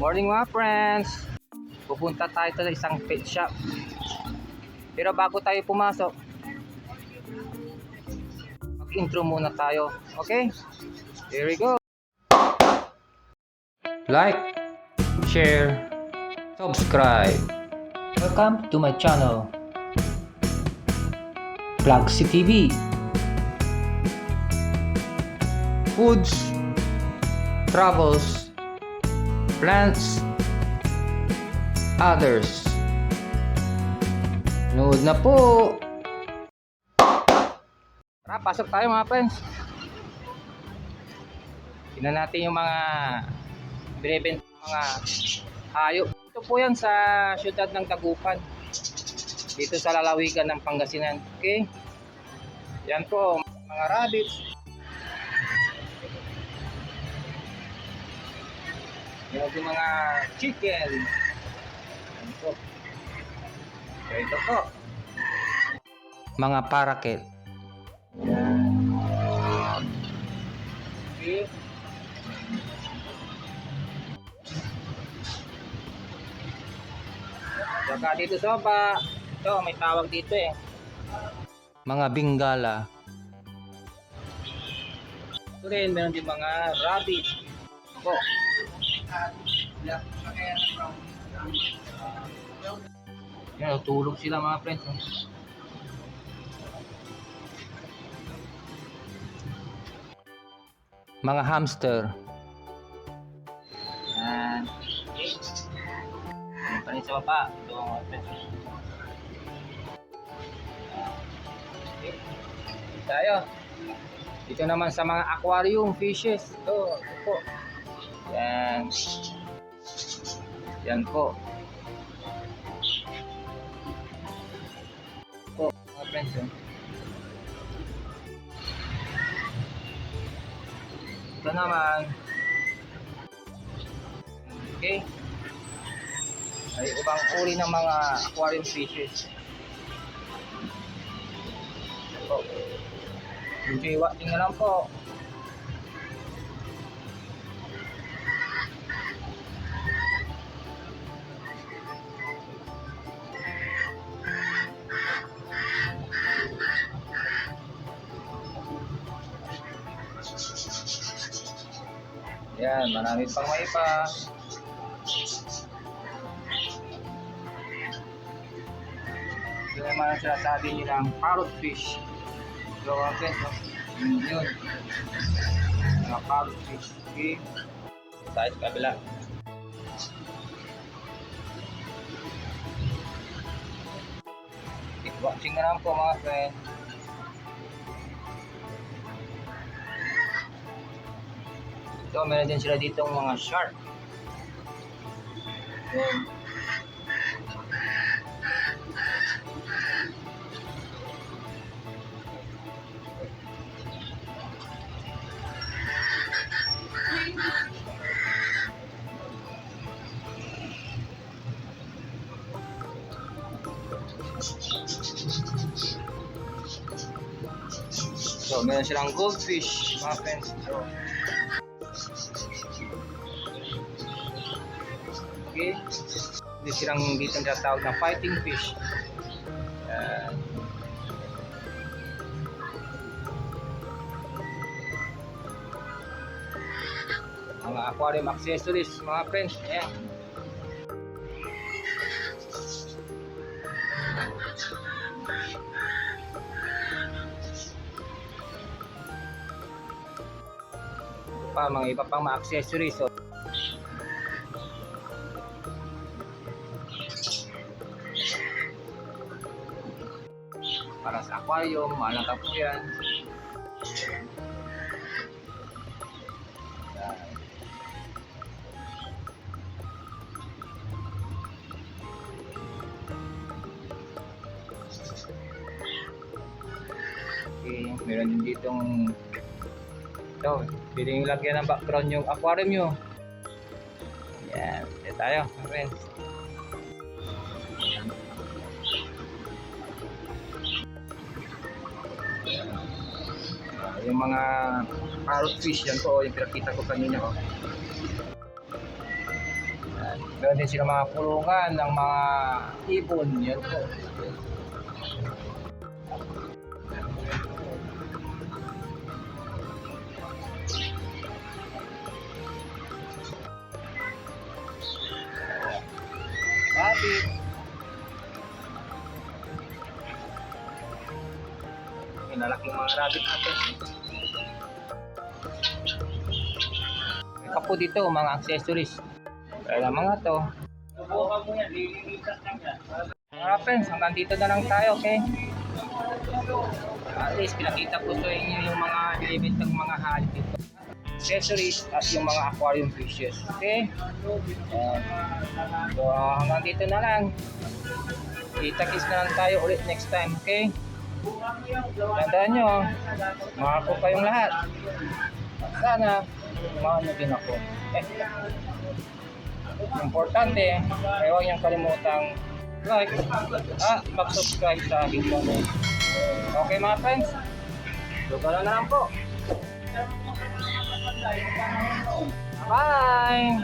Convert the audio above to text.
Morning mga friends. Pupunta tayo sa isang pet shop. Pero bago tayo pumasok, mag-intro muna tayo. Okay? Here we go. Like, share, subscribe. Welcome to my channel, Vlogsi TV. Foods, travels, plants, others. Nood na po. Tara, pasok tayo mga friends. Tingnan natin yung mga binibenta mga hayop. Ito po yan sa syudad ng Dagupan, dito sa lalawigan ng Pangasinan. Okay? Yan po, mga rabbits. Yan yung mga chicken. Yan po. So, ito po, mga parakeet. Yan. Okay. Saka dito sa baba, ito may tawag dito eh, mga bingala. Ito rin, meron din mga rabbit po. Yan, tulog sila mga friends. Mga hamster. Yan. Okay. Yan pa rin sa baba. Ito mga friends. Okay. Tayo. Dito naman sa mga aquarium fishes. Ito po. Yan. Yan po. Po, mga friends. Ito naman. Okay. Ay ibang uri ng mga aquarium fishes. Po. Enjoy watching na lang po. Yan, marami pang may pa. Ito naman ang sinasabi nilang parrotfish. So, okay, so, yun. Mga parrotfish. Okay. Tayo sa kabila. Keep watching na lang po mga friends. So, meron din sila ditong mga shark. So, meron silang goldfish, mga friends. So, okay. Hindi silang dito ang tatawag na fighting fish. Mga aquarium accessories, mga friends. Ayan. Pa, mga iba pang mga accessories. So, para sa aquarium, malaka po yan. Okay, meron din ditong ito, pwedeng lagyan ng background yung aquarium nyo. Yan, ito tayo, friends. Yung mga parrotfish yan po, yung pinakita ko kanina. Meron din sila mga kulungan ng mga ibon. Yan po. Rabbit. Pinalaking mga rabbit natin. May pa po dito mga accessories. Kaya mga to. Mga friends, hanggang dito na lang tayo, okay? At least pinakita ko sa inyo yung mga nilibintang mga hayop dito. Accessories at yung mga aquarium fishes. Okay? So hanggang dito na lang. Kita-kits na lang tayo ulit next time. Okay? Tandaan nyo, mahal ko kayong lahat. Sana, mahal nyo din ako. Importante, ay huwag niyang kalimutang like mag-subscribe sa aking channel. Okay mga friends? So gano'n na lang po. Bye!